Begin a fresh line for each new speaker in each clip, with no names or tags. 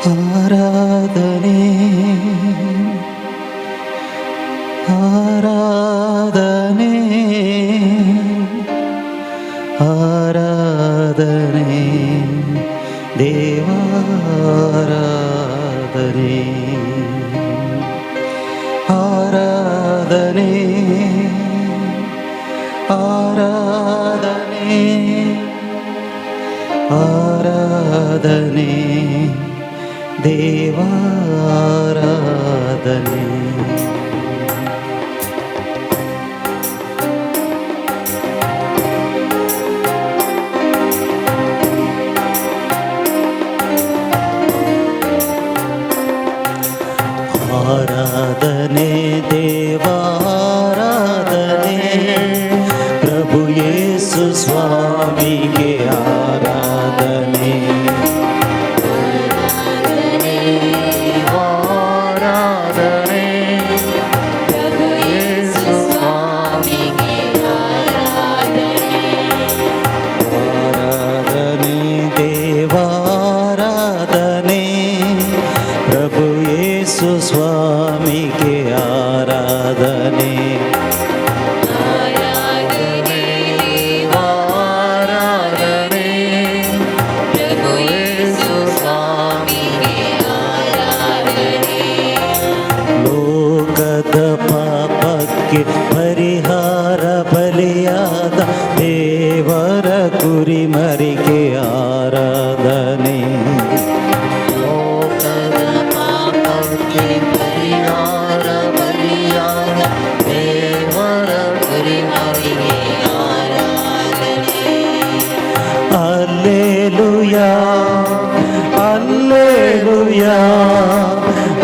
ಆರಾಧನೆ ಆರಾಧನೆ ಆರಾಧನೆ ದೇವಾರಾಧನೆ ಆರಾಧನೆ ಆರಾಧನೆ ಆರಾಧನೆ ದೇವಾರಾಧನೆ ಆರಾಧನೆ ದೇವಾರಾಧನೆ ಪ್ರಭು ಯೇಸು ಸ್ವಾಮಿಗೆ ಆರಾಧನೆ
ಆರಾಧನೆ ಪ್ರಭು ಯೇಸು ಸ್ವಾಮಿಗೆ
ಆರಾಧನೆ ದೇವಾರಾಧನೆ ಪ್ರಭು ಯೇಸು ಸ್ವಾಮಿಗೆ ಆರಾಧನೆ ಲೋಕದ ಪಾಪಕ್ಕೆ ಪರಿಹಾರ ಬಲಿಯಾದ ದೇವರ ಕುರಿಮರಿಗೆ ಆರಾಧನೆ
ಲೋಕದ ಪಾಪಕ್ಕೆ ಪರಿಹಾರ ಬಲಿಯಾದ ದೇವರ ಕುರಿಮರಿಗೆ ಆರಾಧನೆ.
ಅಲ್ಲೇಲುಯಾ ಅಲ್ಲೇಲುಯಾ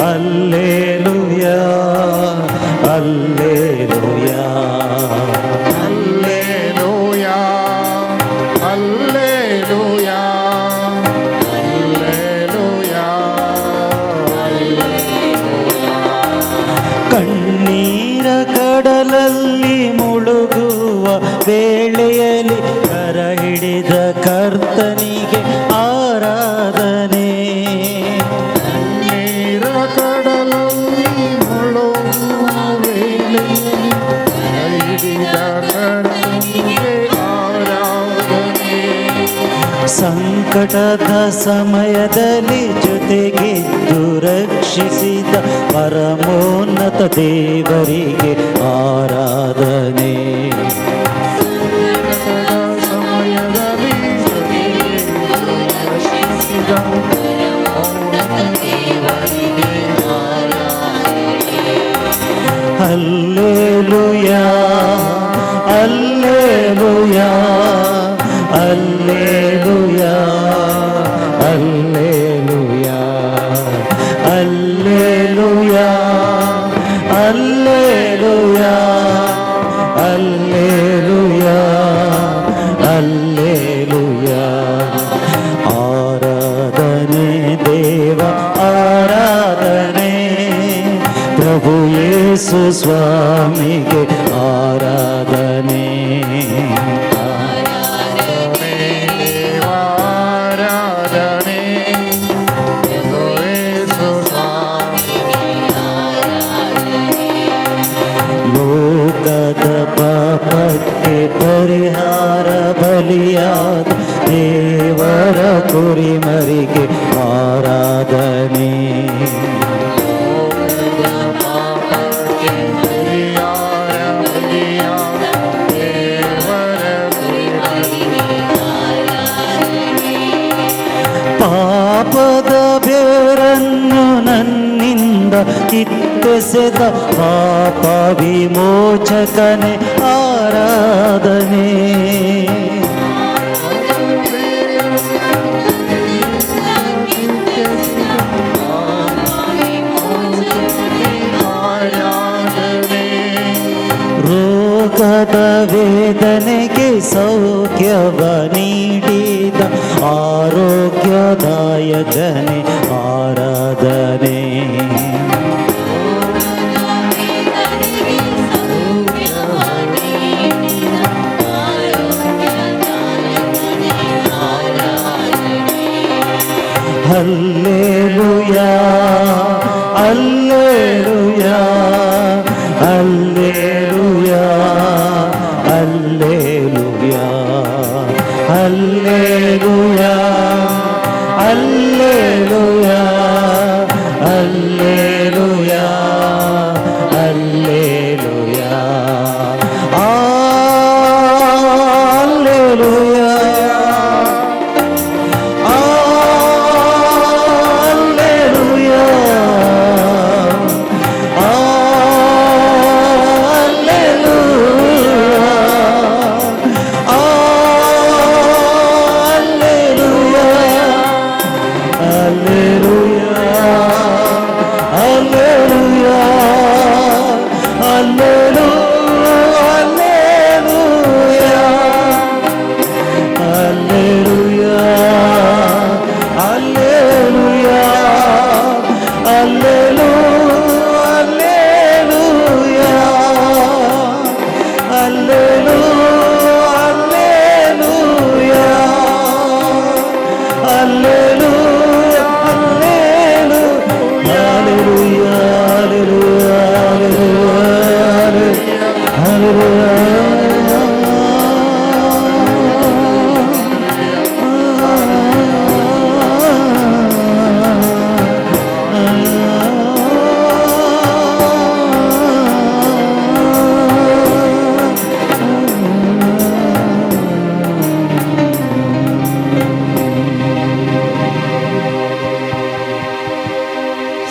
ಅಲ್ಲೇಲುಯಾ ಅಲ್ಲೇಲುಯಾ
ಹಲ್ಲೆಲೂಯಾ ಹಲ್ಲೆಲೂಯಾ ಹಲ್ಲೆಲೂಯಾ.
ಕಣ್ಣೀರ ಕಡಲಲ್ಲಿ ಮುಳುಗುವ ವೇಳೆಯಲ್ಲಿ ಕರ ಹಿಡಿದ ಕರ್ತನಿಗೆ ಆರಾಧನೆ
ನೀರ ಕಡಲಲ್ಲಿ ಮುಳುಗುವ ವೇಳೆಯಲ್ಲಿ ಕೈಹಿಡಿದ ಕರ್ತನಿಗೆ ಆರಾಧನೆ.
ಸಂಕಟದ ಸಮಯದಲ್ಲಿ ಜೊತೆಗಿದ್ದು ರಕ್ಷಿಸಿದ ಪರಮೋನ್ನತ ದೇವರಿಗೆ ಆರಾಧನೆ
ಸಮಯದಲ್ಲಿ ರಕ್ಷಿಸಿದ ದೇವರಿಗೆ ಆರಾಧನೆ.
ಅಲ್ಲೇಲುಯಾ ಅಲ್ಲೇಲುಯಾ ಅಲ್ಲೇಲುಯಾ ಅಲ್ಲೇಲುಯಾ ಅಲ್ಲೇಲುಯಾ ಅಲ್ಲೇಲುಯಾ ಅಲ್ಲೇಲುಯಾ ಅಲ್ಲೇಲುಯಾ. ಆರಾಧನೆ ದೇವ ಆರಾಧನೆ ಪ್ರಭು ಯೇಸು ಸ್ವಾಮಿಗೆ ಆರಾಧನೆ
ದೇವಾರಾಧನೆ ಪ್ರಭು ಯೇಸು ಸ್ವಾಮಿಗೆ ಆರಾಧನೆ.
ಲೋಕದ ಪಾಪಕ್ಕೆ ಪರಿಹಾರ ಬಲಿಯಾದ ದೇವರ ಕುರಿಮರಿಗೆ ಆರಾಧನೆ
ಪಾಪಕ್ಕೆ ಪರಿಹಾರ ಬಲಿಯಾದ ದೇವರ ಕುರಿಮರಿಗೆ ಆರಾಧನೆ.
ಪಾಪದ ಬೇರನ್ನು ನನ್ನಿಂದ ಕಿತ್ತೆಸೆದ ಪಾಪ ವಿಮೋಚಕನೆ ಆರಾಧನೆ ರೋಗದ ವೇದನೆಗೆ ಸೌಖ್ಯವ ನೀಡಿದ ಆರೋಗ್ಯದಾಯಕನೆ ಆರಾಧನೆ hallelujah Alleluia, Alleluia, Alleluia, Alleluia, Alleluia, Alleluia, Alleluia,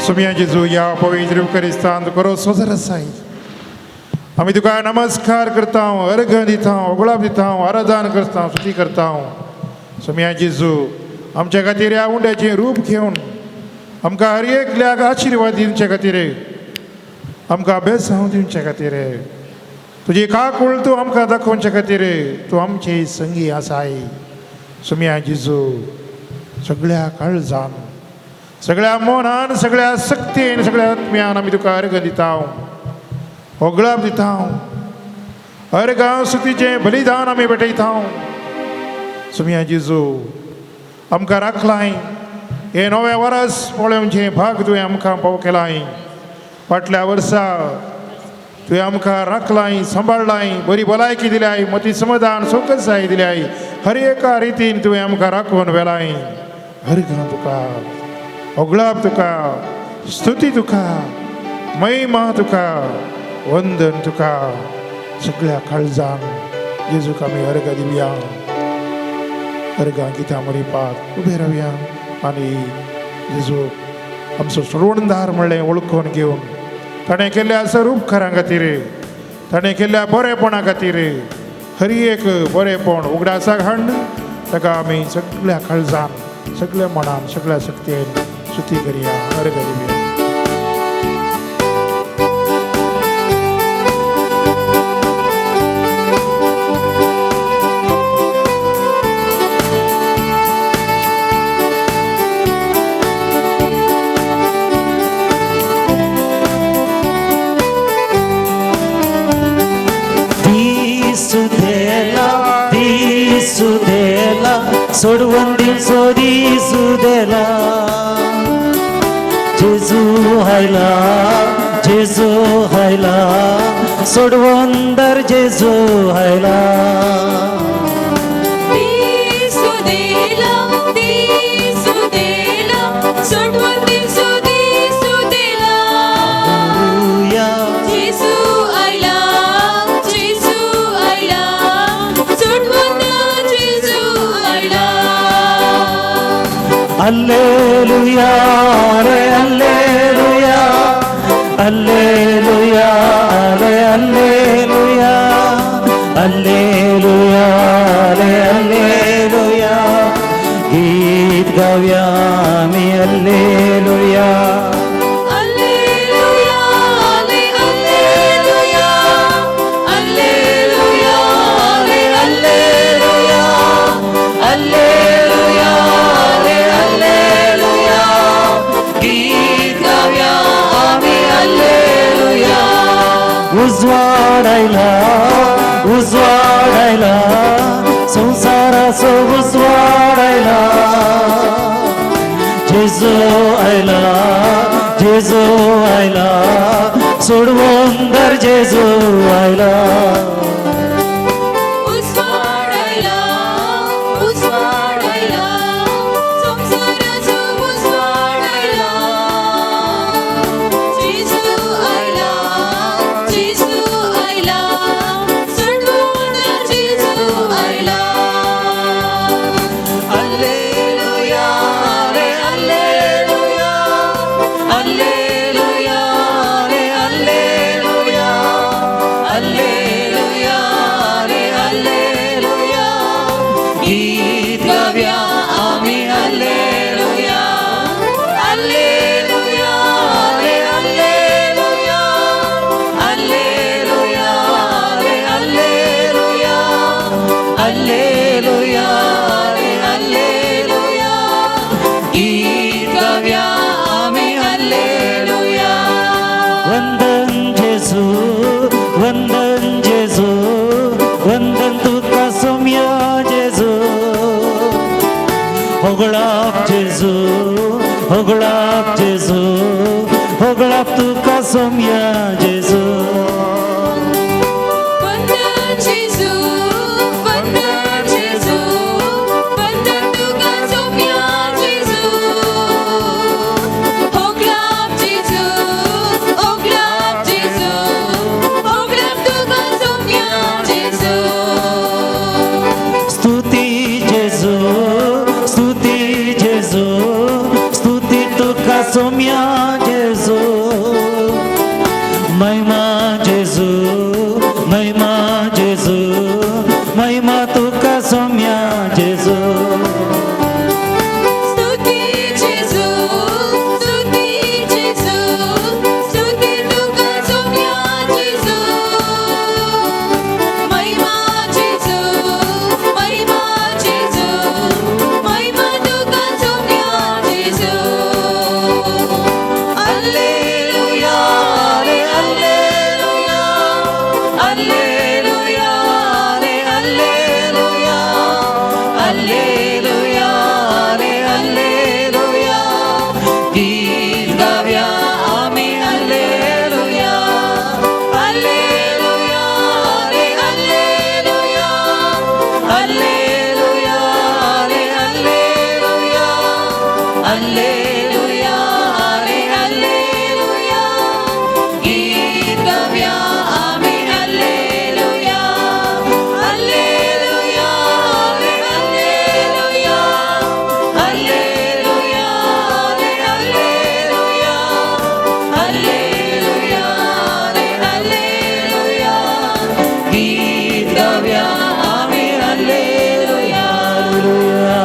सुमिया जेजू या पवित्र युकरिस्तान करो सोजर साई आम्ही तुका नमस्कार करता हूँ अर्घ दिता हूँ गुलाब दिता हूँ आराधन करता हूँ स्तुती करता हूँ सुमिया जेजू आमच्या खातीर ह्या उंड्याचें रूप घेवन आमकां हर एकल्याक आशिर्वाद दिवचे खातीर आमकां अभ्यासांव दिवचे खातीर तुजी काकूळ तूं आमकां दाखोवचे खातीर तूं आमची संगी आसाय सुमिया जेजू सगळ्या काळजान सगळ्या मोनान सगळ्या सक्तीन सगळ्या आत्म्यान आमी तुका अर्घ दिता हो गुलाब दिता अर्घां स्तुतीचें बलिदान आमी भेटयता सुमिया जेजू आमकां राखलाय हे नवे वर्स पळोवचें भाग तुवें आमकां पाव केलाय फाटल्या वर्सा तुवें आमकां राखलाय सांबाळलाय बरी भलायकी दिल्याय मती समाधान सोकसाय दिल्याय हर एका रितीन तुवें आमकां राखून व्हेलाय अर्घां तुका गुलाब तुका स्तुती तुका महिमा तुका वंदन तुका सगळ्या काळजान जेजूक आमी अर्घ दिवया अर्घां गितां म्हणपाक उबे रावया आनी जेजू आमचो सोडवणदार म्हणलें वळखून घेवन ताणें केल्ल्या स्वरूपकारां खातीर ताणें केल्ल्या बरेपणा खातीर हर एक बरेपण उगडासाक हाडून ताका आमी सगळ्या काळजान सगळ्या मनान सगळ्या शक्तीन स्तुती करिया अर्घ दिवया
दिसुदेला सोडवून दिवचो दिसुदेला जेजू हायला सोडवून दर जेजू हायला
सोडवून दिवचो दिसुदेला जेजू आयला सोडवून जेजू आयला
Alleluia, re alleluia, alleluia, re alleluia, alleluia, re alleluia. गीत गाऊया आम्ही alleluia. उजवाडायला संसाराचो उजवाडायला जेजू आयला जेजू आयला सोडवून दर जेजू आयला
उस्वाडायला उस्वाडायला संसाराचो उस्वाडायला जेजू आयला सोडवून जेजू आयला
Alleluia, re alleluia, alleluia, re alleluia, alleluia, re alleluia. गीत गाऊया आम्ही alleluia, alleluia, re alleluia, alleluia, re alleluia, alleluia, re alleluia. गीत गाऊया आम्ही alleluia. वंदन जेजू वंदन जेजू वंदन तुका सोम्या जेजू होगळाप जेजू होगळाप जेजू होगळाप तुका सोम्या जेजू
वंदन जेजू वंदन जेजू वंदन तुका सोम्या जेजू होगलाप जेजू होगलाप जेजू होगलाप तुका सोम्या जेजू
स्तुती जेजू स्तुती जेजू स्तुती तुका सोम्या जेजू महिमा जेजू महिमा जेजू महिमा तुका सोम्या जेजू
स्तुती जेजू स्तुती जेजू स्तुती तुका सोम्या जेजू महिमा जेजू महिमा जेजू महिमा तुका सोम्या जेजू
Alleluia, re alleluia, alleluia, re alleluia, alleluia, re alleluia. गीत गाऊया आम्ही alleluia, alleluia, re alleluia, alleluia, re alleluia, alleluia, re alleluia. गीत गाऊया आम्ही alleluia, alleluia, re alleluia, alleluia, re alleluia, alleluia, re alleluia. गीत गाऊया आम्ही alleluia, alleluia,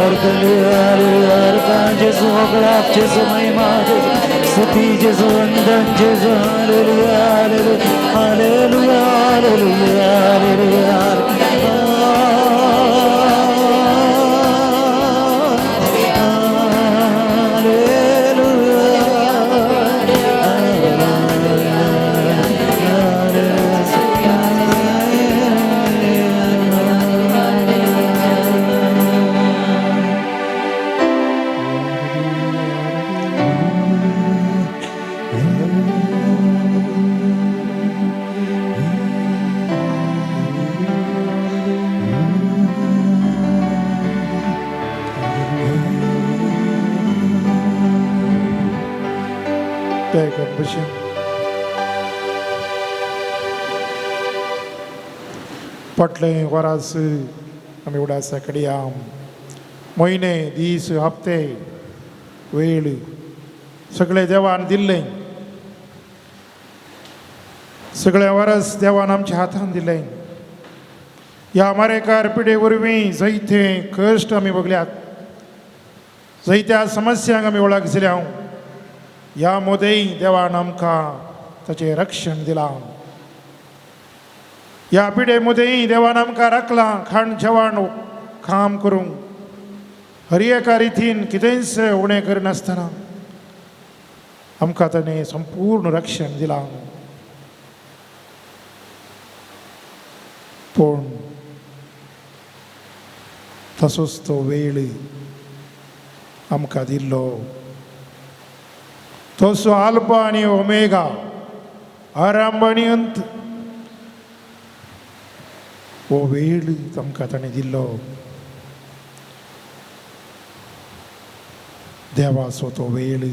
alleluia, alleluia. जेजू होगळाप जेजू महिमा जेजू स्तुती जेजू वंदन जेजू हालेलुया हालेलुया हालेलुया हालेलुया
대건 부심 पटले वरास आम्ही उडासा कडियाम महिने दीस हप्ते वेळ सगळे देवान दिले सगळे वरस देवान आमच्या हातान दिले या मारेकार पिढे वरवीं जायते कश्ट आमी बगल्यात जायत्या समस्यांक आमी वळखल्या या मोदेय देवान आमकां ताचें रक्षण दिलां या पिढे मदेय देवान आमकां राखलां खाण जेवण काम करूंक हर एका रितीन कितेंच उणें करनासतना आमकां ताणें संपूर्ण रक्षण दिलां पूण तसोच तो वेळ आमकां दिल्लो तसो आल्फा आनी ओमेगा, आरंभ आनी अंत हो वेळ आमकां ताणें दिल्लो. देवाचो तो वेळ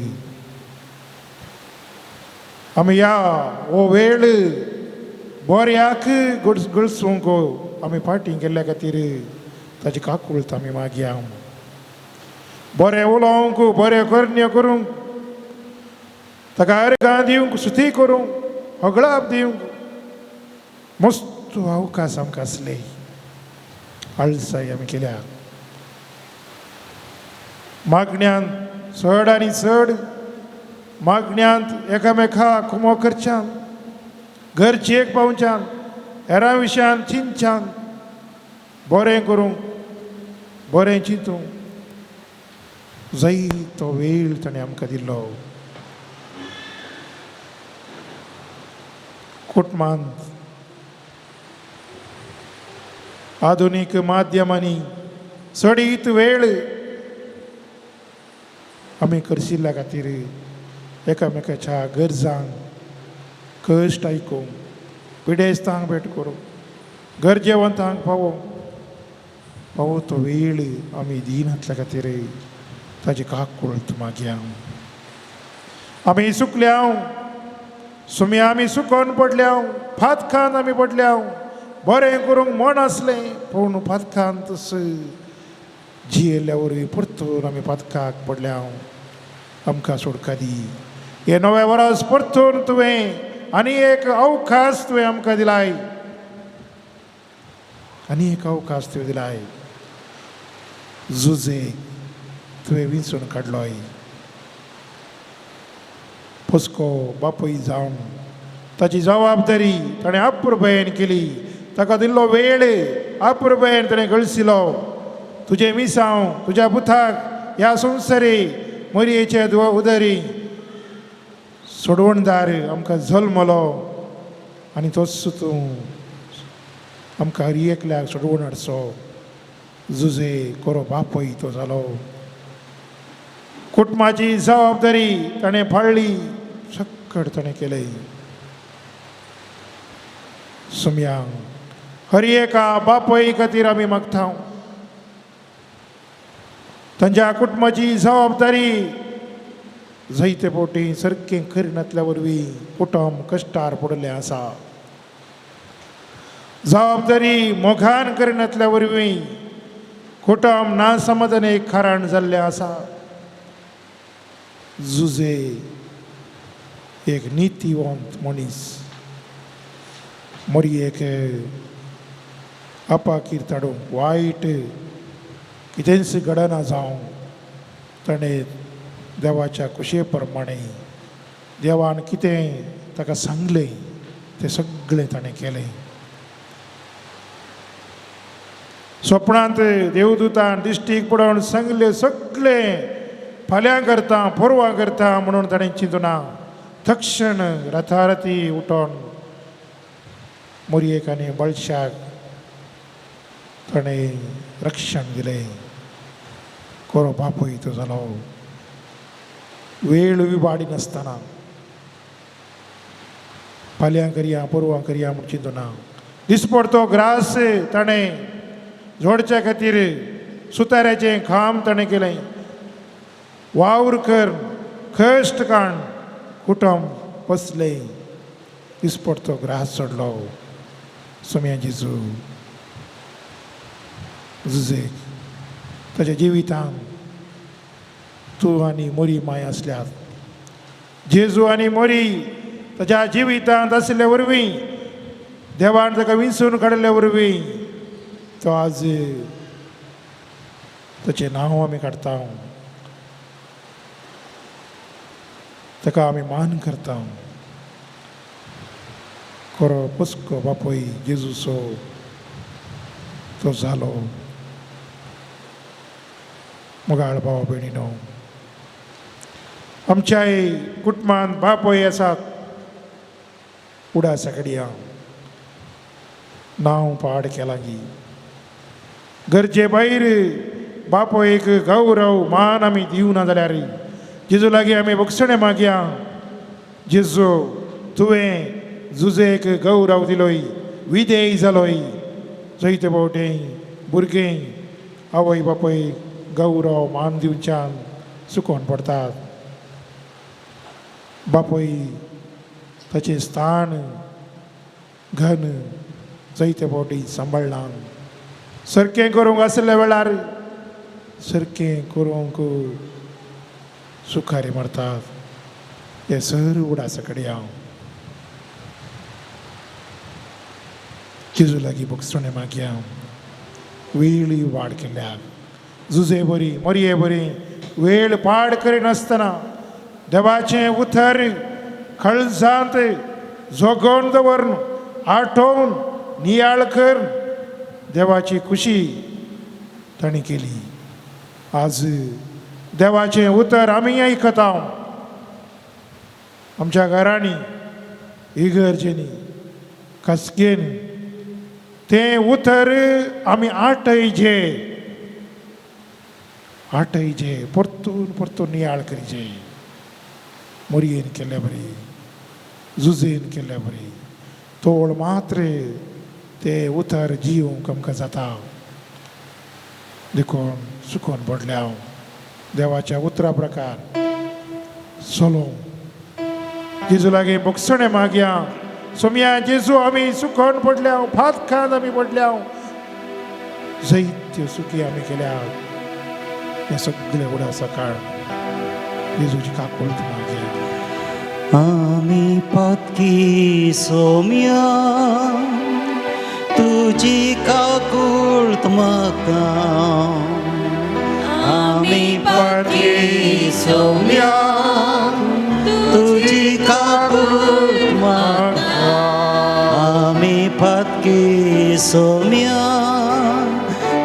आमी या हो वेळ बऱ्याक गळसूंक आमी फाटीं गेल्ल्या खातीर ताजी काकूळट आमी मागया. बरें उलोवंक, बरें कर्ण्य करूंक, ताका अर्गां दिवंक, स्तुती करूंक, हगळाप दिवंक मस्त अवकाश आमकां आसले. आळसाय आमी केल्या. मागण्यांत चड आनी चड, मागण्यांत एकामेकाक कुमो करच्यान, घरचेक पावच्यान, हेरां विशयान चिंतच्यान, बरें करूंक, बरें चिंतूंक जायतो वेळ ताणें आमकां दिल्लो. कुटुंबांत आधुनीक माध्यमांनी चडीत वेळ आमी करशिल्ल्या खातीर एकामेकाच्या गरजांक कश्ट आयकूंक, पिडेस्तांक भेट करूंक, गरजेवंतांक फावो तो वेळ आमी दिनातल्या खातीर ताजी काकूळट मागया. आमी सुकल्या, सुम्या आमी सुकोन पडल्या, फातकान आमी पडल्या, बरें करूंक मन आसलें पूण फातकांत जियेल्ल्या वरवीं परतून आमी फातकाक पडल्या. आमकां सुडका दी. हे नवे वर्स परतून तुवें आनी एक अवकाश तुवें आमकां दिलाय. आनी एक अवकाश तुवें दिलाय. झुजे तुवें विंचून काडलोय. हुस्को बापूय जावन ताची जबाबदारी ताणें अपुरबायेन केली. ताका दिल्लो वेळ अपुरबायेन ताणें गळसिलो. तुजें मिसांव तुज्या पुताक ह्या संवसारी मरयेचे उदरी सोडवणदार आमकां जल्मलो आनी तोच तूं आमकां हर एकल्याक सोडवून हाडचो. झुजे कोरो बापूय तो जालो. कुटुंबाची जबाबदारी ताणें फाळ्ळी, सक्कड ताणें केली. सुम्यांक हर एका बापूय खातीर आमी मागता. तांच्या कुटुंबाची जबाबदारी जायते फावटी सारकें करिनातल्या वरवीं कुटुंब कश्टार पडलें आसा. जबाबदारी मोगान करिनातल्या वरवीं कुटुंब नासमाधानीक कारण जाल्लें आसा. झुजे एक नितीवंत मनीस मरयेक अपाकीर ताडूंक वायट कितेंच घडना जावं ताणें देवाच्या कुशे प्रमाणे देवान कितें ताका सांगलें तें सगळें ताणें केलें. स्वप्नांत देवदूतान दिश्टीक पडोवन सांगलें सगळें फाल्यां करता, परवां करता म्हणून ताणें चिंतूना. तक्षण राताराती उठोन मरयेक आनी बळशाक ताणें रक्षण दिलें. कोरो बापूय तो जालो. वेळ विबाडी नासतना फाल्यां करया, परवां करया म्हूण चिंतूना. दिसपडतो ग्रास ताणें जोडच्या खातीर सुताऱ्याचें काम ताणें केलें. वावर कर, कश्ट काण, कुटुंब बसलें. दिसपडतो ग्रास सोडलो. सुम्या जेजू झुजेक ताच्या जिवितांत तूं आनी मोरी माय आसल्यात. जेजू आनी मोरी ताच्या जिवितांत आसले वरवीं देवान ताका विंचून काडल्या वरवीं तो आज ताचें नांव आमी काडटा. ताका आमी मान करता. कोरो पुस्को बापूय जेजूचो तो जालो. मोगाळ भावा भयणीनो, आमच्याय कुटुंबांत बापूय आसात. उडासा कडया नांव पाड केलां गी. गरजे भायर बापो एक गौरव मान आमी दिवं ना जाल्यार जेजू लागीं आमी भोगसणे मागया. जेजू तुवें जुजेक गौरव दिलोय, विदेय जालोय. जायते फावटी भुरगीं आवय बापय गौरव मान दिवच्यान चुकोवन पडतात. बापय ताचें स्थान घन जायते फावटी सांबाळना. सारकें करूंक आसल्या वेळार सारकें करूंक सुखारी मारतात. हे सर उडासा कडेन हांव जेजू लागीं भोगसणे मागया. वेळी वाड केल्याक जुजे बरी मरये बरी वेळ पाड करिनासतना देवाचें उतर खळजांत जोगोवन दवरून आठोवन नियाळ कर. देवाची खुशी ताणी केली. आज देवाचें उतर आमी आयकता. आमच्या घरांनी इगर्जेनी खासगेन तें उतर आमी आटयचे परतून परतून नियाळ करीचे. मरयेन केल्या बरी, जुजेन केल्या बरी, तोळ मात्र ते उतर जिवंक आमकां जाता. देखून सुकोवन पडल्या देवाच्या उतरा प्रकार चलो जेजू लागीं भोगसणे मागया. सोम्या जेजू आमी सुकोवन पडल्या, फात खात आमी पडल्या, जायत्यो सुखी आमी केल्या. हे सगळे उडासा काळ जेजूची काकुळत मागया.
आमी पातकी सोम्या तुजी काकुळत म्हाका. आमी पातकी सोम्या तुजी काकुळत म्हाका. आमी पातकी सोम्या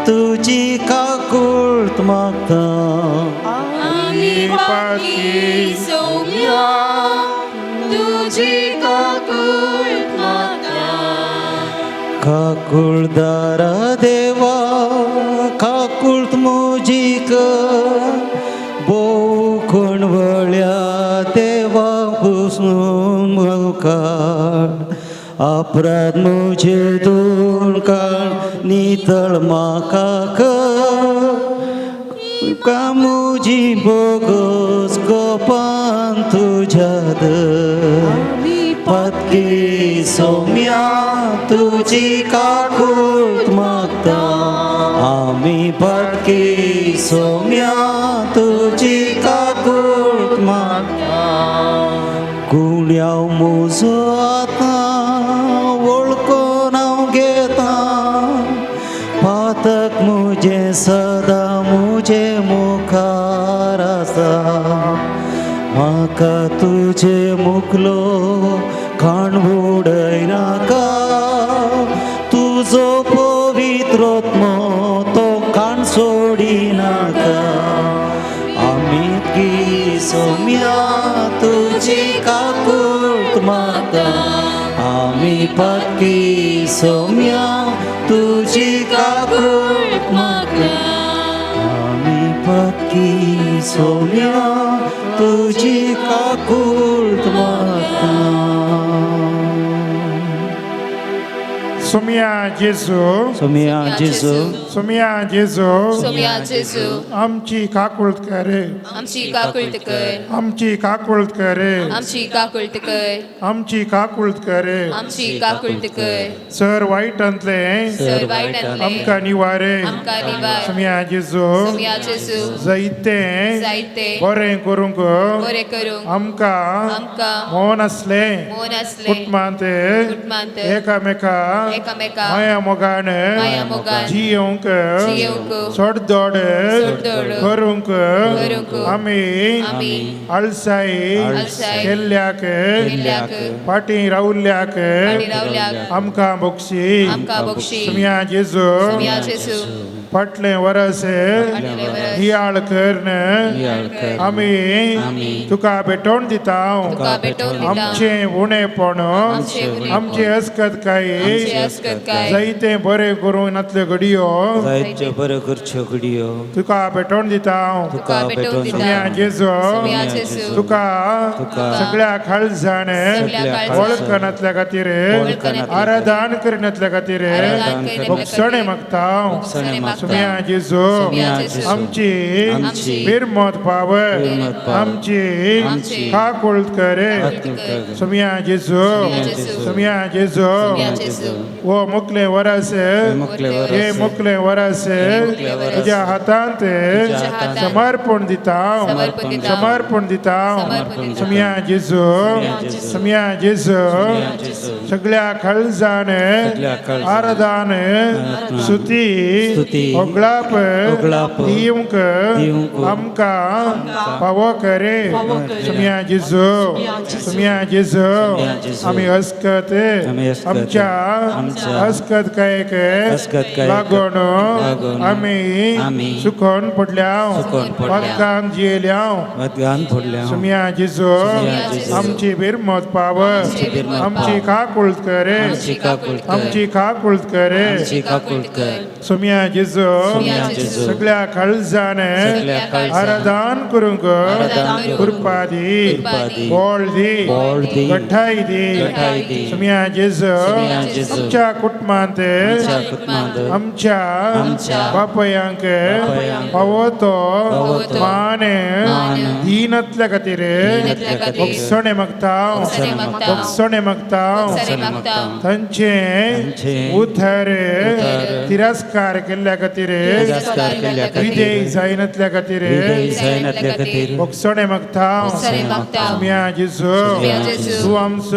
तुजी काकुळत म्हाका.
आमी पातकी सोम्या तुजी काकुळत म्हाका.
काकुळदारा देवा काकुळत मोजीक बोव खणवळ्या देवा पुसून मुखार. अपराध मुझे दूर काळ नितळ म्हाका का मुजी बोगस गोपान तुझ्याद. पातकी सोम्या तुजी काकुळत मागता. आमी पातकी सोम्या तुजी काकुळत मागता. गुण्याव म्हजो आतां वळखून हांव घेता. पातक मुजें सदां मुजे मुखार आसा. म्हाका तुजे मुखलो खाण उडयनाका. तुजो पवित्रोत्म तो खाण सोडिनाका. आमी की सोम्या तुजी काकुळत मागता. आमी पातकी सोम्या तुजी काकुळत मागता. आमी पातकी सोम्या तुजी काकुळत मागता.
सोम्या जेजू,
सोम्या जेजू,
सोम्या जेजू,
सोम्या जेजू
आमची काकुळत कर,
आमची काकुळत कर.
आमची काकुळत कर,
आमची काकुळत कर.
आमची काकुळत कर.
आमची काकुळत कर.
सर वायटांतले
सर वायटांतले
आमकां निवारे.
आमकां निवार.
सोम्या जेजू
सोम्या जेजू
जायते बरें करूंक
बरें करूंक
आमकां मोन आसले.
मोन आसले.
कुटुंबांत एकामेकाक
माया
मोगान जियोंक सोडदोड करूंक आमी आळसाय केल्ल्याक फाटीं रावल्ल्याक आमकां बक्षी. सोम्या जेजू फाटले वरस हियाळ करण आमी तुका भेटोवन दिता
तुका भेटोवन दिता.
आमचे उणेपण
आमचे उणेपण.
आमची अस्खदकाय
आमची अस्खदकाय.
जायते बरे करूं नातल्यो घडयो
जायत्यो बऱ्यो करच्यो घडयो
तुका भेटोवन दिता
तुका भेटोवन दिता.
सुम्या जेजो
सुम्या जेजू.
तुका
तुका
सगळ्या खालसाण
सगळ्या काळजाण.
वळखनातल्या खातीर
वळखनातल्या
आराधन करनातल्या खातीर
आराधन करनातल्या
भोगसणे
खातीर.
मागता
भोगसणे मागता.
सुम्या जेजो
सुम्या जेजू.
आमची
आमची
बिरमत पाव
बिरमत पाव.
आमची
आमची
खाकुळत करे
कर.
सुम्या जेजो
जेजू.
सुम्या जेजो
सुम्या जेजू.
वो मुकले वरस
मुकले वरस.
हे मुकले वरस
मुकले वरस.
तुझ्या हातांत
हातांत
समर्पण दिता
समर्पण दिता.
समर्पण दिता
समर्पण दिता.
सुम्या जेजो
जेजू.
सुम्या जेजो
जेजू.
सगळ्या खालजान
सगळ्या काळजान.
आराधन स्तुती
स्तुती.
ओगळाप
ओगळाप.
दिवंक
दिवंक.
आमकां फावो करे सुम्या जेजो सुम्या जेजो
जेजू.
आमी अस्कत
आमी अस्कत.
आमच्या
आमच्या
अस्कत कायक
अस्कतकायेक
लागून
लागून
आमी
आमी
सुखोन पडल्या
सुखोन पडल्या.
वादकांत जियेल्या
वदगान फोडल्या
सुम्या जेजो
सुम्या जेजू.
आमची बिरमत पाव
बिरमत
आमची
पाव.
खाकुळत करे
आमची काकुळकर.
आमची खाकुळत करे
आमची काकुळकर.
सुम्या जेजो
सुम्या जेजू.
सगळ्या खालजान
सगळ्या काळजान.
आराधन करूंक
आराधन करूंक.
कृपा दी
कृपा
बोळ दी
बोळ दी.
गठाई दी
गठाई दी.
सुम्या जेजो
सुम्या जेजू.
आमच्या कुटुंबांत
आमच्या कुटुंबांत
आमच्या
आमच्या
बापयांक
बापयांक
पावतो
पावतो.
मान
मान
दीनतल्या खातीर
दीनतल्या खातीर.
भोगसणे मागता
भोगसणे मागता.
भोगसणे मागता
भोगसणे मागता.
तांचे
तांचे
उथर
उथर
तिरस्कार केल्ल्या खातीर
तिरस्कार केल्ल्या खातीर.
विधेय जायनातल्या खातीर
विधेय जायनातल्या खातीर.
भोगसणे मागता
भोगसणे मागता.
सुम्या जेजू
सुम्या जेजू.
तूं आमचो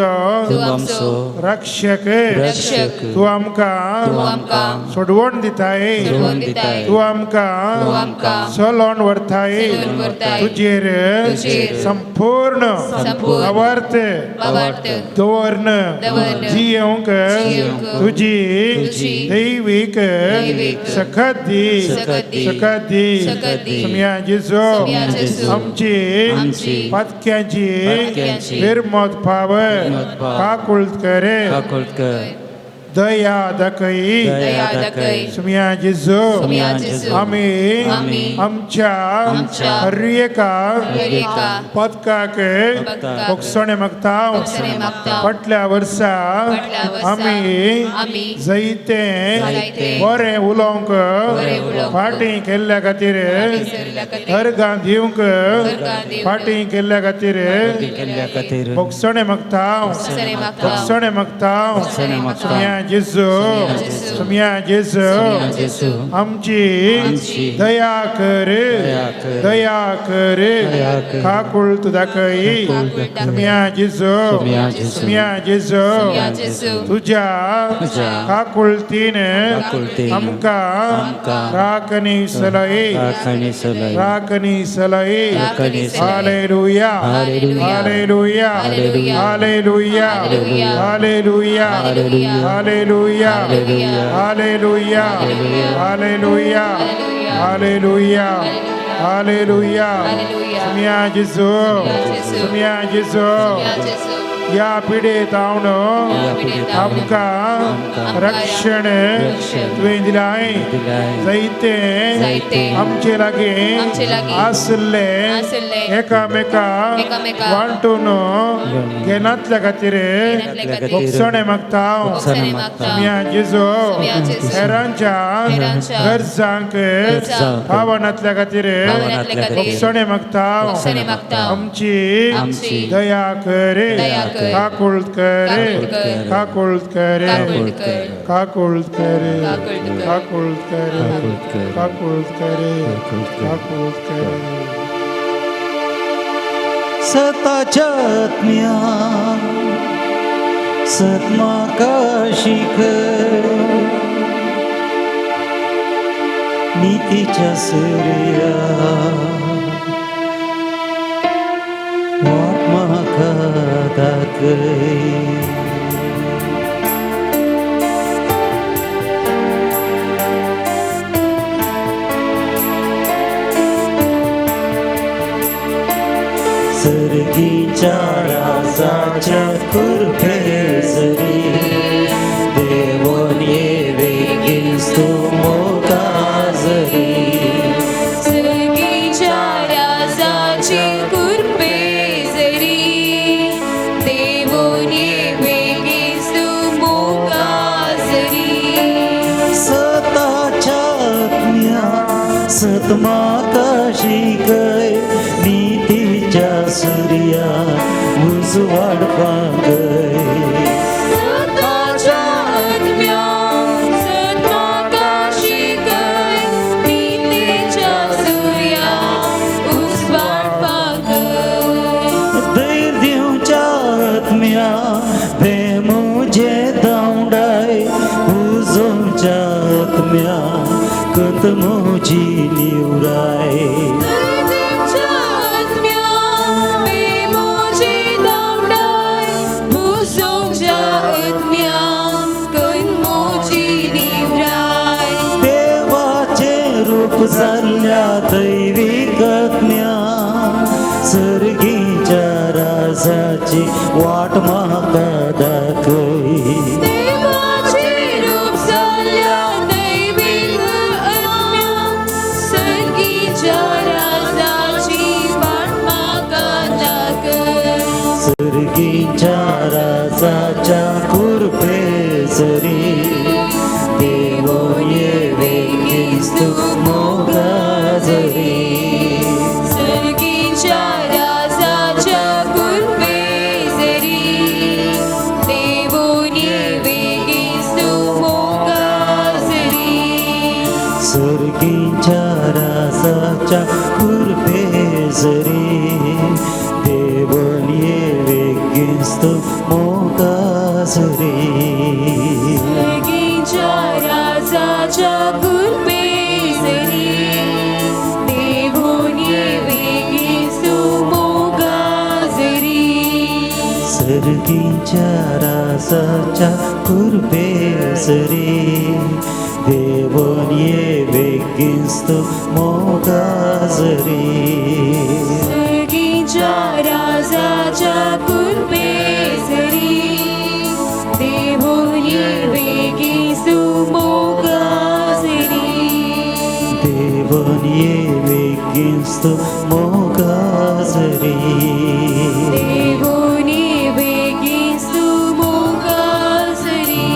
तूं
तूं
आमचो
आमचो
रक्षक
रक्षक.
तूं आमकां
तूं आमकां
सोडवण दिताय
सोडवण दिताय.
तूं आमकां
तूं आमकां
चलोन व्हरताय
चलोन व्हरताय.
तुजेर
तुजेर
संपूर्ण
संपूर्ण
आवर्त
आवर्त
दवरन
दवरन
जियोंक
जियोंक
तुजी दैवीक
दैवीक
सखत दी
सखत दी.
सखत दी
सखत दी.
सुम्या जेजो
सुम्या जेजू.
आमची
आमची
पातक्यांची
पातक्यांची
बिरमत पाव
बिरमत पाव.
काकुळत करे
काकुळकर.
दया दाखय
दया दाखय.
सुम्या जेजू
सुम्या जेजू.
आमी
आमी
आमच्या
आमच्या
हर्येका
हर्येका
पदकाक
पदकाक
भोगसणे मागता
भोगसणे मागता.
फाटल्या वर्सा
फाटल्या वर्सा
आमी
आमी
जायते
जायते
बरें उलोवंक
उलोवंक
फाटी केल्ल्या खातीर
केल्ल्या खातीर.
अर्गां दिवंक
दिवंक
फाटी केल्ल्या खातीर
केल्ल्या खातीर.
भोगसणे मागता
भोगसणे मागता.
भोगसणे मागता
भोगसणे मागता.
सुम्या जेजू
जेजू.
सुम्या जेजू
जेजू.
आमची
आमची
दया कर
दया कर.
दया कर
दया कर.
काकुळत दाखय
दाखय.
सुम्या जेजू
सुम्या जेजू.
सुम्या जेजू
सुम्या जेजू.
तुझ्या
तुझ्या
काकुळतीन
काकुळतीन
आमकां
आमकां
राखणी सलय
राखणी सलय.
राखणी सलय
राखणी सलय.
हालेलुया
हालेलुया.
हालेलुया
हालेलुया.
हालेलुया
हालेलुया.
हालेलुया
हालेलुया.
हालेलुया
हालेलुया.
हालेलुया हालेलुया हालेलुया हालेलुया
हालेलुया.
सुम्या जेजू
जेजू.
सुम्या जेजू
सुम्या जेजू.
या पिडेत हांव
या पिडेत हांव
आमकां रक्षण तुवें दिलाय
दिलाय.
जायते
जायते
आमचे लागीं
आमचे लागीं
आसले
आसले
एकामेकां
एकामेकां
वांटून घेनातल्या खातीर
घेनातल्या खातीर.
भोगसणे मागता
भोगसणे मागता.
सुम्या जेजू
सुम्या जेजू.
हेरांच्या
हेरांच्या
गरजांक
गरजांक
पावनातल्या खातीर
पावनातल्या खातीर.
भोगसणे मागता
भोगसणे मागता.
आमची
आमची
दया कर
दया कर.
काकुळत कर
काकुळत कर.
काकुळत कर
काकुळत कर.
काकुळत कर
काकुळत कर.
काकुळत कर
काकुळत कर.
काकुळत कर
काकुळत कर.
काकुळत कर
सताच्या आत्म्या सत्माका शिखर नीतीच्या सूर्या वाट म्हाका दाखय सर्गीच्या राजाच्या कृपेसरी देवोन येवे किस्तू मोकाजरी
सर्गीच्या राजाची कृपे जरी देवोन येवे ख्रिस्तू मोकाजरी
सताच्या आत्म्या सतमाकाशी गय नीतीच्या सूर्या उजवाड पागय
सताच्या आत्म्या सत्माकाशी गय नीतीच्या सूर्या उजवाड पागय
दैर्दिवच्या आत्म्या प्रेमोजे दावडाय उजोच्या आत्म्या कतमोची निवराय
दैर्दिवच्या आत्म्या प्रेमोचे दावडाय उजोच्या आत्म्या कतमोची निवराय
देवाचे रूप जाल्ल्या दैविक आत्म्या सर्गीच्या राजाची वाट म्हाका दाखय
देवाचे रूप जाल्ल्या दैविक आत्म्या सर्गीच्या राजाची वाट म्हाका दाखय
सर्गीच्या राजाच्या कृपेसरी देवो येवे ख्रिस्तू मोगाजरी
सर्गीच्या राजाच्या कृपे जरी देवोन येवे ख्रिस्तू मोकाजरी
सर्गीच्या राजाच्या कृपेसरी देवोन येवे ख्रिस्तू मोगाजरी
सर्गीच्या राजाच्या कृपे जरी देवोन येवे ख्रिस्तू मोकाजरी
सर्गीच्या राजाच्या कृपेसरी देवोन येवे ख्रिस्तू मोगाजरी
सर्गीच्या राजाच्या कृपे जरी देवोन येवे ख्रिस्तू मोकाजरी
देवोन येवे ख्रिस्तू मोगाजरी
देवोन येवे ख्रिस्तू मोकाजरी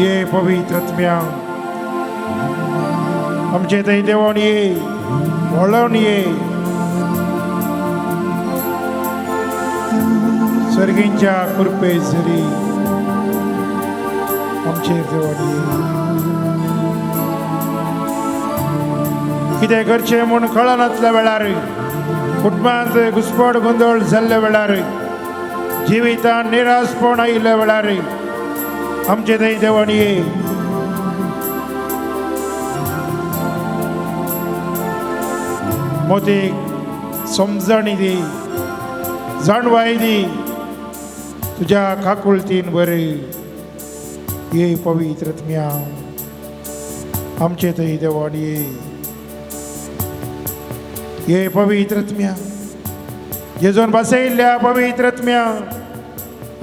ये पवित्र आत्म्या आमचे थंय देवोन ये वळोन ये सर्गींच्या कृपे जरी आमचेर देवोन ये कितें करचें म्हूण कळनासल्या वेळार कुटुंबांत घुसपड गोंदळ जाल्ल्या वेळार जिवितांत निराशपण आयिल्ल्या वेळार आमचे थंय देवोन ये मोतीक समजणी दी जाणवाय दी तुझ्या काकुळतीन बरे ये पवित्र आत्म्या आमचे थंय देवोन ये पवित्र आत्म्या जेजून बसयल्ल्या पवित्र आत्म्या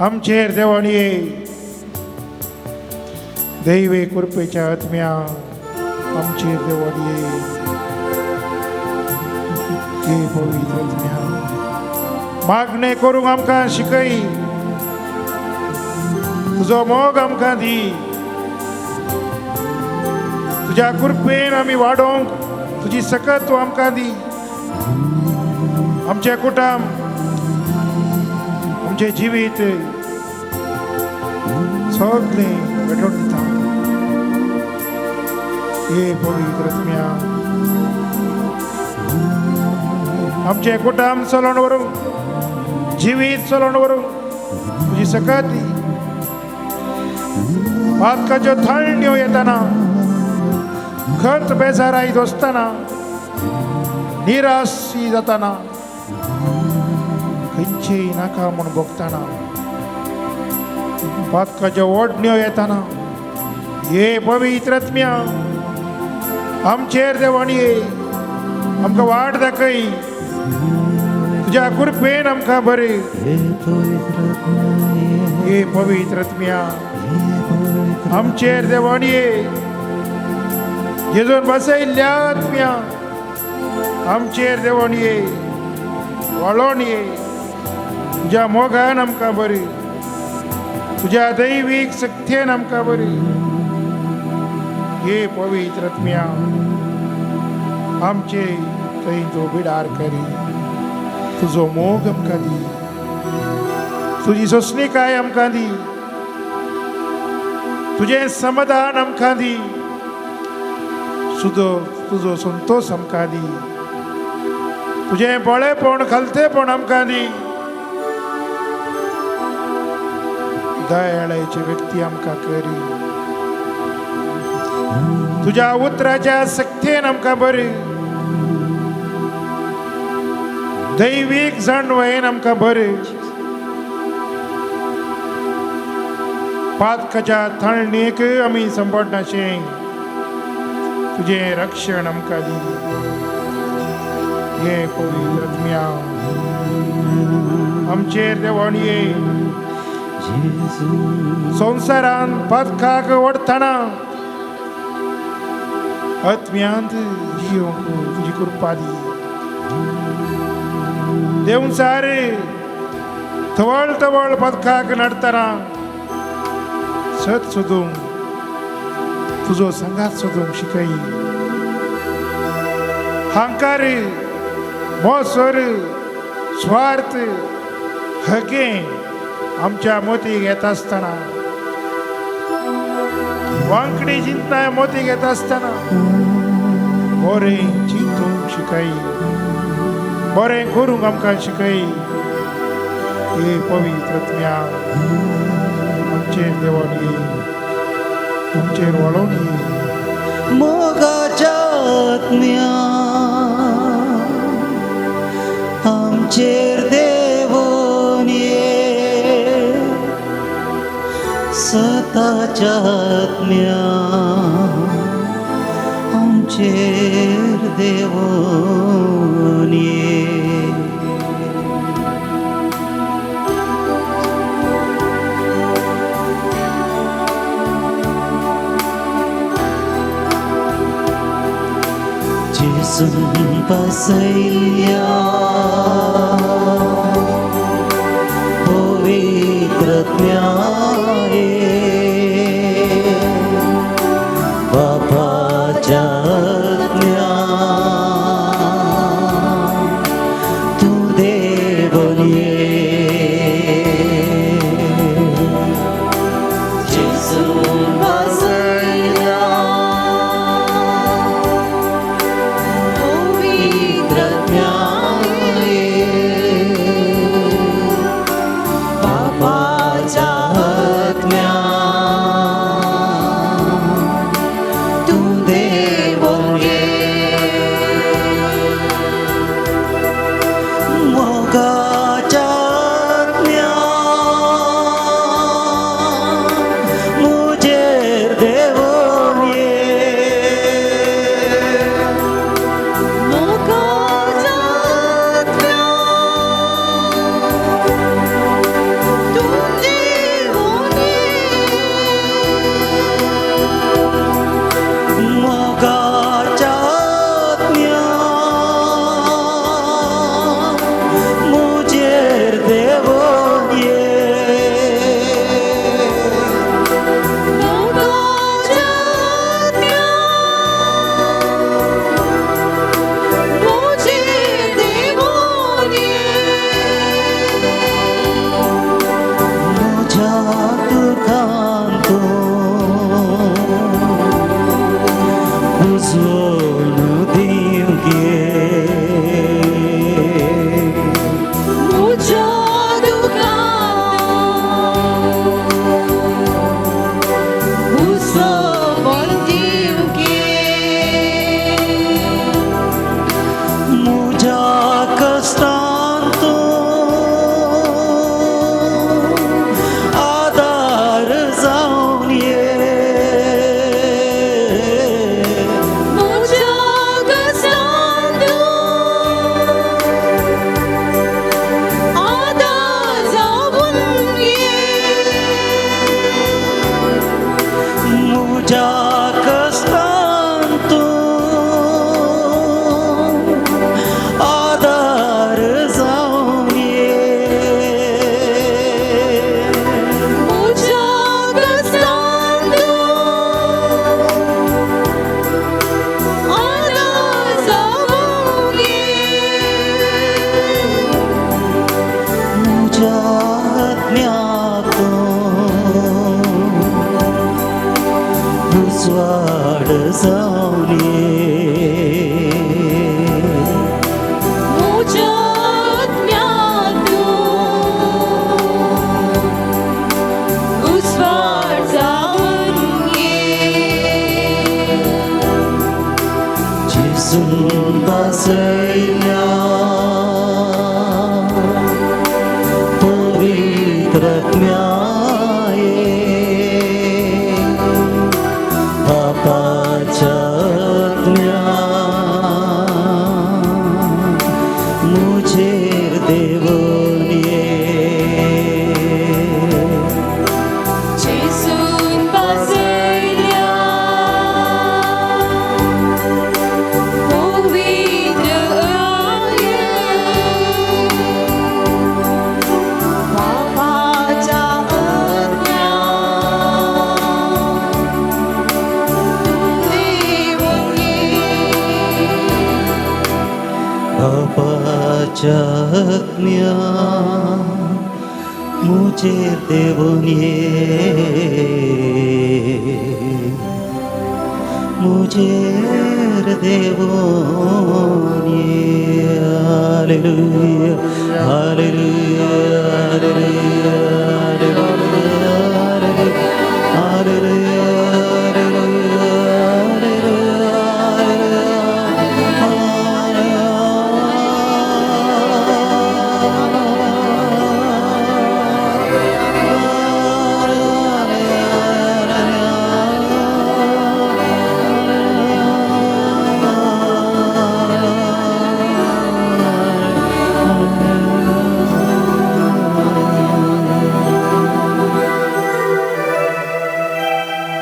आमचेर देवोन ये दैवी कृपेच्या आत्म्या आमचेर देवोन ये पवित्र आत्म्या मागणे करूंक आमकां शिकय तुजो मोग आमकां दी तुज्या कृपेन आमी वाडोवंक तुजी सकत तूं आमकां दी आमचे कुटुंब आमचे जिवीत सगळें भेटोवन दिता ये पवित्र आत्म्या आमचे कुटुंब चलोवन व्हरूंक जिवीत चलोवन व्हरूंक तुजी सकत दी वादकाच्यो थंड्यो येताना खत बेजारायत वसताना निराशी जाताना खंयचेय नाका म्हूण भोगताना पातकाच्या ओढण्यो येताना ये पवित्र आत्म्या आमचेर देवान ये आमकां वाट दाखय तुज्या कृपेन आमकां बरे ये पवित्र आत्म्या आमचेर देवान ये जेजून बसयल्ल्या आत्म्या आमचेर देवान ये वळोन ये तुज्या मोगान आमकां बरी तुज्या दैवीक शक्तीन आमकां बरी हे पवित्र आत्म्या आमचे थंय तो बिडार करी तुजो मोग आमकां दी तुजी सोंसणीकाय आमकां दी तुजें समाधान आमकां दी तुजो संतोष आमकां दी तुजें बळेपण खालतेपण आमकां दी दयाळेची व्यक्ती आमकां करी तुज्या उतराच्या शक्तीन आमकां बरी दैवीक जाणवेन आमकां बरी पातकाच्या थंडीक आमी संपडनाशें तुजें रक्षण आमकां दी हे पवित्र आत्म्या आमचेर देवान ये संवसारान पातकाक ओडतना आत्म्यांत जियोंक तुजी कृपा दी देवसार थवळ थवळ पातकाक नडतना सत सोदूंक तुजो संगात सोदूंक शिकय हांकार मोसर स्वार्थ हके आमच्या मोतीक येता आसतना वांकडी चिंतना मोतीक येता आसतना बरें चिंतूंक शिकय बरें करूंक आमकां शिकय हे पवित्र आत्म्या आमचेर देवान ये आमचेर वळोन ये
मोगाच्या आत्म्या आमचेर देवून ये सताच्या आत्म्या आमचेर देवून ये जेसून बसयल्ल्या पवित्र आत्म्या बापाच्या आत्म्या तूं देवून ये जेसून बसयल्ल्या पवित्र आत्म्या भुसवाड जाऊन ये
मुझ्या आत्म्यातून उस्वाड जाऊन ये
जिसून बसल्या पवित्रत्म्याये पापाच्या आज्ञा मुझेर देवून ये
जेसून बसल्या पवित्र आहे पापाच्या आज्ञा देऊन ये
पापाच्या आज्ञा मुझे देवून ये मुझे देवून ये हालेलुया हालेलुया हालेलुया हालेलुया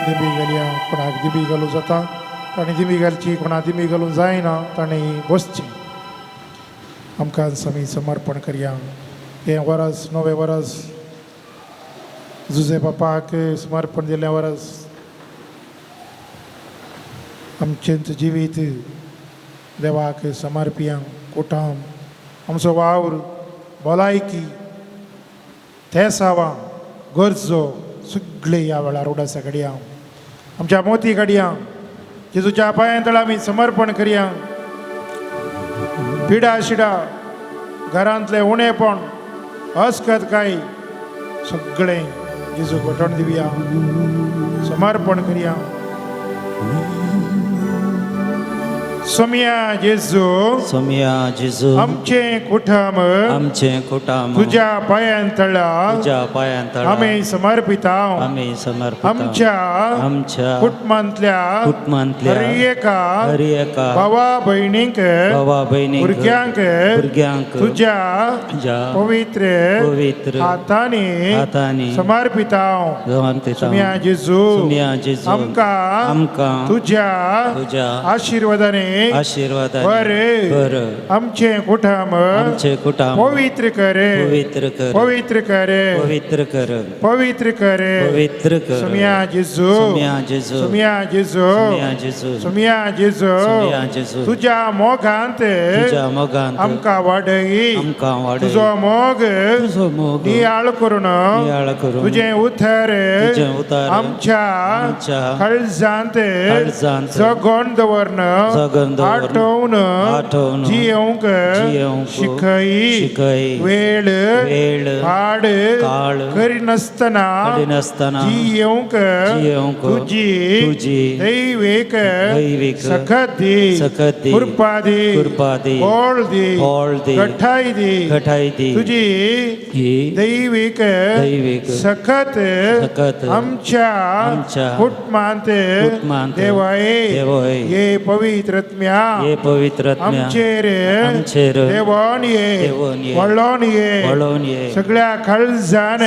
दिमी गेल्या कोणाक दिमी घालूं जाता ताणें दिमी घालची कोणाक दिमी घालूं जायना ताणें बसची आमकां समी समर्पण करया हें वरस नवें वरस जुजे बापाक समर्पण दिल्लें वरस आमचें जिवीत देवाक समर्पिया कोटाम आमचो वावर भलायकी तेसावां गरजो सगळे ह्या वेळार उडासा घडया आमच्या मोती घडया जेजूच्या पांयां तळा आमी समर्पण करया पिडा शिडा घरांतलें उणेपण अस्खतकाय सगळें जेजू घटण दिवया समर्पण करया सोम्या जेजू
सोम्या जेजू
आमचें कुटुंब
आमचें कुटुंब
तुज्या पांयां तळा
तुज्या पांयां तळा
आमी समर्पिता
आमी समर्पिता
आमच्या कुटुंबांतल्या
कुटुंबांतल्या हर एका
भावा भयणींक भुरग्यांक तुज्या पवित्र हातांनी समर्पिता सोम्या जेजू आमकां तुज्या आशिर्वादाने बर आमचे कुटुंब पवित्र कर पवित्र कर
पवित्र कर
पवित्र कर
पवित्र कर
सोम्या जेजू सोम्या जेजू सोम्या जेजू तुज्या मोगांत आमकां वाडय तुजो मोग नियाळ करून तुजें उतर आमच्या काळजांत जगोन दवरन आठवून जियोंक शिकय वेळ काळ करिनासतना जियोंक तुजी दैविक सखत दी कृपा दी बोल दी घटाई दी तुझी दैविक सखत आमच्या कुटुंबांत देवाय ये पवित्रत्म्या आमचेर देवोन ये वळोन ये सगळ्या खळजान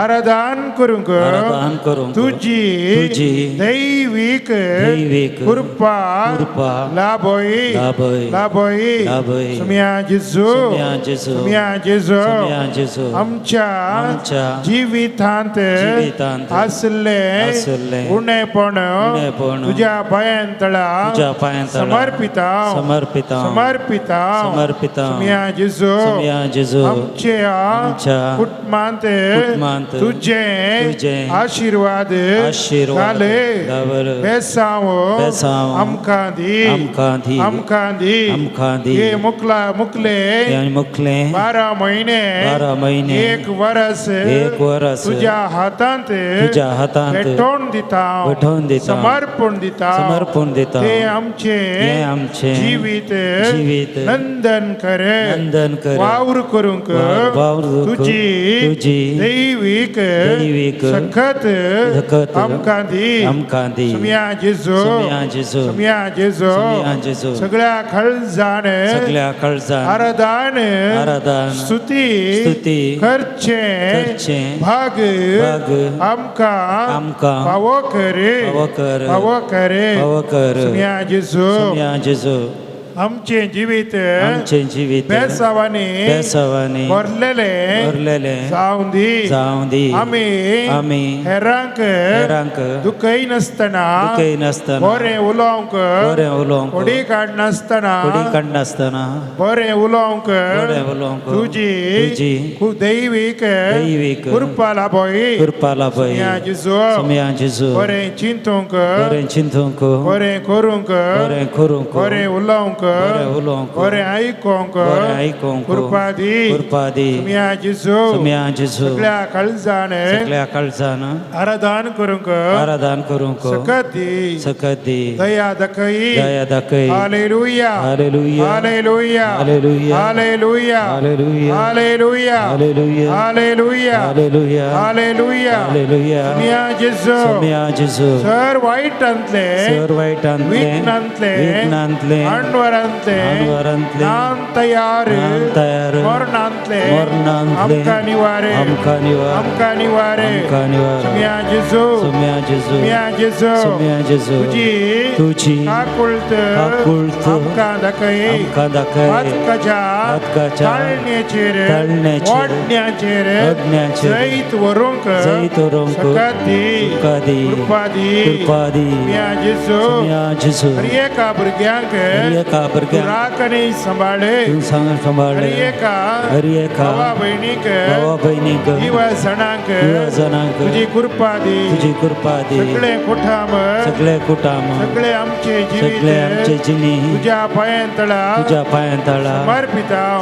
आराधन करूंक तुझी दैविक कृपा लाभोय सोम्या जेजू आमच्या जिवितांत आसले उणेपण तुज्या पांयां तळा
पायांतळा
समर्पितांव
समर्पितांव
समर्पितांव
समर्पितांव
सुम्या जेजू
सुम्या जेजू
आमच्या कुटुंबांत तुझे आशीर्वाद
आशीर्वाद
घाले
घाल.
बेसांव आमकां दी आमकां दी हे मुकले
आणि मुखले
12 महिने
12 महिने
एक वरस तुझ्या हातांत भेटवून दिता समर्पण दिता ते आमचे जीवित नंदन करे वावर करूंक तुझी दैविक सखत आमकां दी सुम्या जेजू सगळ्या खळजान आराधन स्तुती करचे भाग आमकां पावो करे सुम्या जेजू आमचे जीवित बेसावानी भरलेले जावं दी आमी हेरांक दुखय नासतना बरें उलोवंक कोडी काड नासतना बरें उलोवंक तुजी दैवीक कृपा लाभय सुम्या जेजू बरें चिंतूंक बरें करूंक बरें उलोवंक बरें आयकोंक कृपा दी सुम्या जेजू सगळ्या काळजान आराधन करूंक सकत दी दया दाखय हालेलुया हालेलुया हालेलुया हालेलुया हालेलुया हालेलुया सुम्या जेजू सर वाईटांतले विघ्नांतले अनवरांतले नाम तयार मरणांतले आमकां निवारे सुम्या जेजू तुझी काकुळत आमकां दाखय हातकाच्या ताळण्याचेर जैत वरूंक सकत दी कृपा दी सुम्या जेजू हर एका भुरग्यांक राखणी सांबाळे हर एका भावा भयणीक दिवसणांक तुझी कृपा दी सगळे कुटाम सगळे आमचे जिणी तुझ्या पायांतळा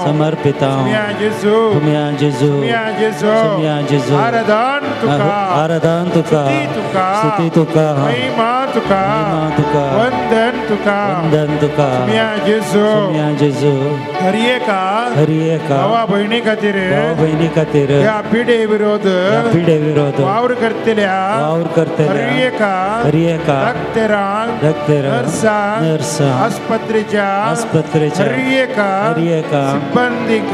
समर्पितांव सुम्या जेजू आराधन तुका स्तुती तुका महिमा तुका वंदन तुका सुम्या जेजू हर एका भावा भयणी खातीर ह्या पिढे विरोध वावर करतल्या हर एका नर्सां आस्पत्रेच्या हर एका सिब्बंदीक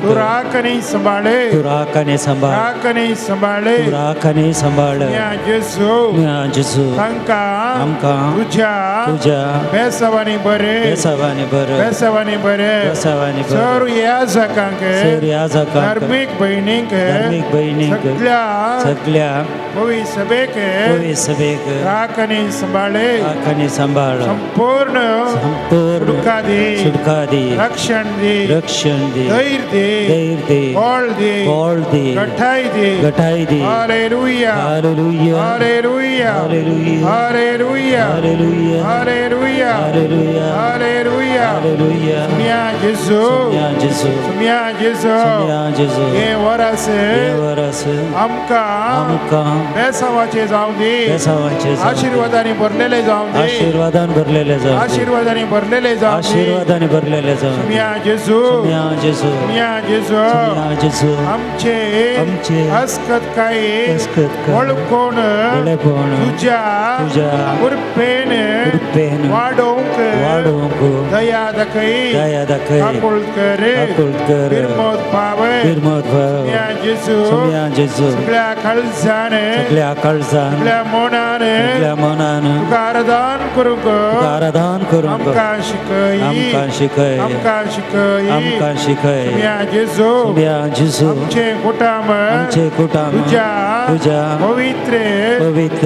तू राखणी संभाळे सुम्या जेजू तांकां तुझ्या बेसावानी बरे सर याजकांक धार्मिक भयणींक सगळ्या भवी सभेक राखणी संभाळे संपूर्ण सुटका दी रक्षण दी धैर्य दे बळ दे गठाई दे हालेलुया हालेलुया हालेलुया हालेलुया हालेलुया सुम्या जेजू हे वरस आमकां बेसावाचे जावं दी आशीर्वादांनी भरलेले जावं सुम्या जेजू आमचे हसकतकाये वळखून तुझ्या कृपेन वाडोवंक दया दाखय आकुळत कर विरमोद पावय सुम्या जेजू सगळ्या काळजान सगळ्या मोनान तुका आराधन करूंक आमकां शिकय सुम्या जेजू आमचे कुटुंब तुझ्या
तुझ्या
पवित्र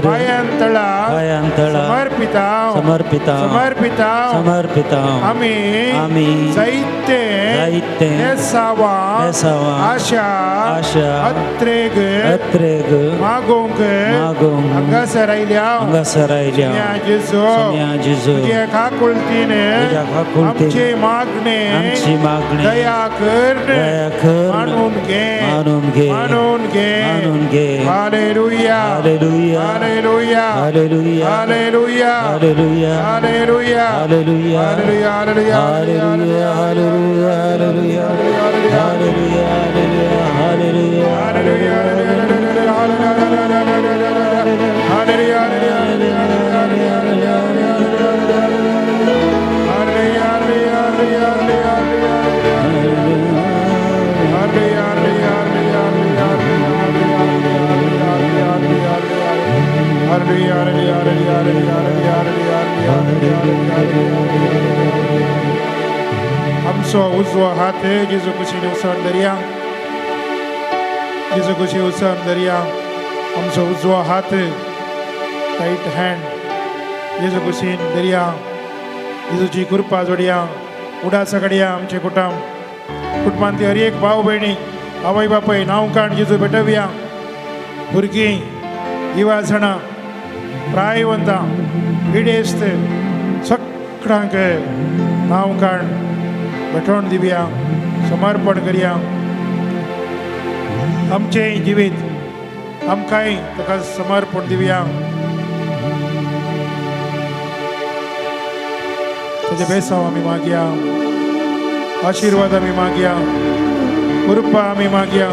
पायांतळा समर्पित आम्ही साहित्य नेसावा आशा अत्रेग मागोंग अंगासरायल्या जेजू तुझे काकुळतीने आमचे मागणे दया कर मानून घे हालेलुया हालेलुया हालेलुया हालेलुया हालेलुया हालेलुया हालेलुया हालेलुया आमचो उजवो हात जेजू कुशीने उसळून दर्या जेजू कुशी उसळून दर्या आमचो उजवो हात राईट हँड जेजू कुशीन दर्या जेजूची कृपा जोडया उडासा घडया आमचे कुटुंबांतली हर एक भाव भयणी आवय बापय नांव काण जेजू भेटवया भुरगीं युवासणां प्रायवंतां इडेस्त सगळ्यांक नांव काण भेटोवन दिवया समर्पण करया आमचें जिवीत आमकांय ताका समर्पण दिवया ताजे बेसांव आमी मागया आशिर्वाद आमी मागया कृपा आमी मागया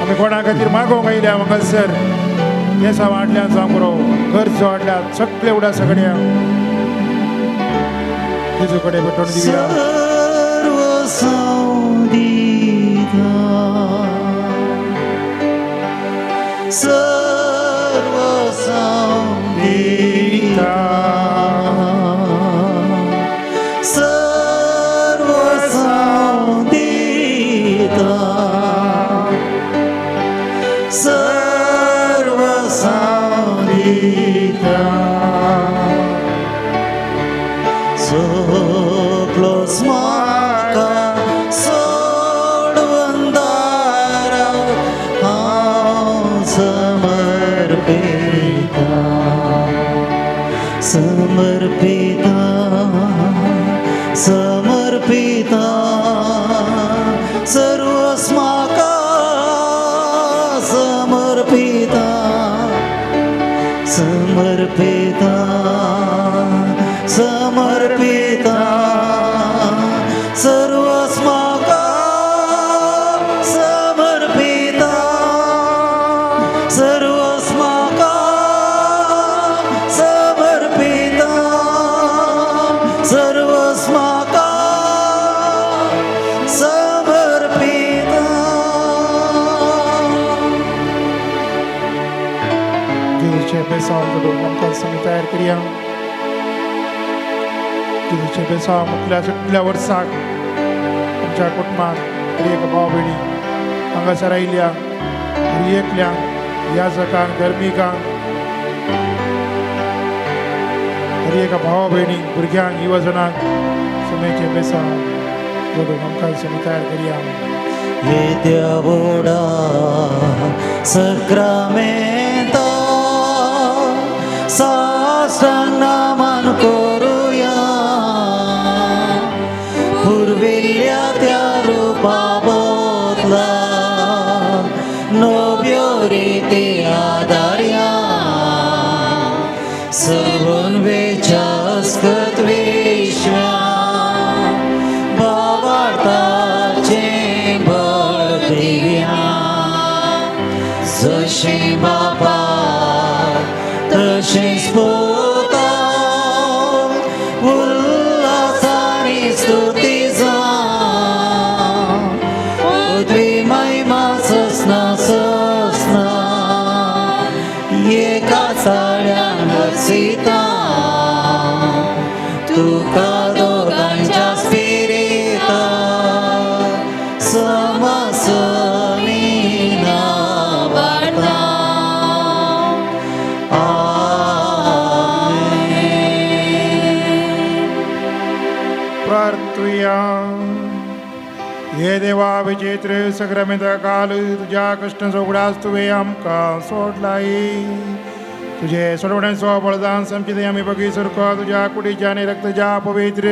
आमी कोणा खातीर मागोवंक आयल्या म्हाका सर केसां वाडल्यात जावं बरो खर्च वाडल्यात सगळे उडा सगळ्या जेजू कडेन भेटोवन दिवया
समर्पिता सर्वस्माका समर्पिता समर्पिता समर्पिता सर्वस्माका समर्पिता सर्वस्माका समर्पिता सर्वस्माका समर्पिता
जेजूचे बेसांव जोडून आमकां आमी तयार करया जेजूचे बेसांव म्हटल्या सगळ्या वर्साक आमच्या कुटुंबांत हर एक भाव भयणी हांगासर आयल्या हर एकल्यांक याजकांक धर्मिकांक हर एक भाव भयणीक भुरग्यांक युवजनांक समेचे बेसांव जोडून आमकां आमी तयार करया
Yedevoda Sacramento Sastranaman koruya Purvilya त्या रूपाबोतला नोब्योरीती आदार्या सगुण वेचास्कत विश्वा जशें बापा तशें स्पोता उल्हासानी स्तुती जावं पदवी महिमा ससना ससना एका साड्यान हरसिता तुका दोगांच्या स्पिरिता समसमिना
करूया. हे देवा विचित्र संक्रमित काल तुझ्या कष्ट सोगडास तुवे आमकां सोडलाई. तुझे सोडवण्याचो बळदान संचित आमी बगी सरको तुझ्या कुडीच्या आनी रक्तच्या पवित्र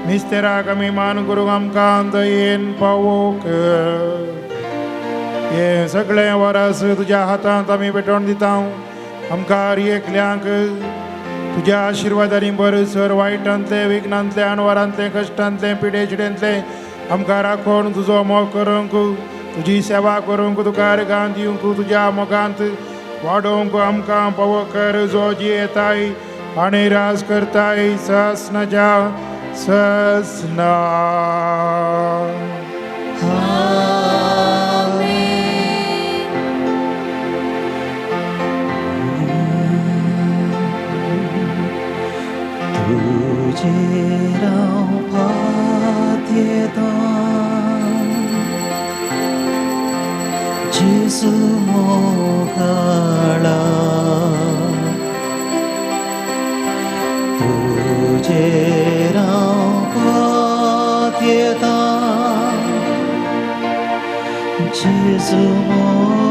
मिस्तेराक आमी मान करूंक आमकां दयेन पावो कर. हे सगळे वरस तुझ्या हातांत आमी पेटोवन दिता. आमकां एकल्यांक तुझ्या आशिर्वादांनी बरसर वायटांतले विघ्नांतले अनवरांतले कश्टांतले पिडे चिडेंतले आमकां राखून तुजो मोग करूंक तुजी सेवा करूंक तुका अर्गां दिवंक तुज्या मोगांत वाडोवंक आमकां पावो कर. जो जी येताय आनी रास करताय ससनाच्या ससना.
तुझे राव पात्यता जेसु मोगाळा. तुझे राव पात्यता जेसु मोगाळा.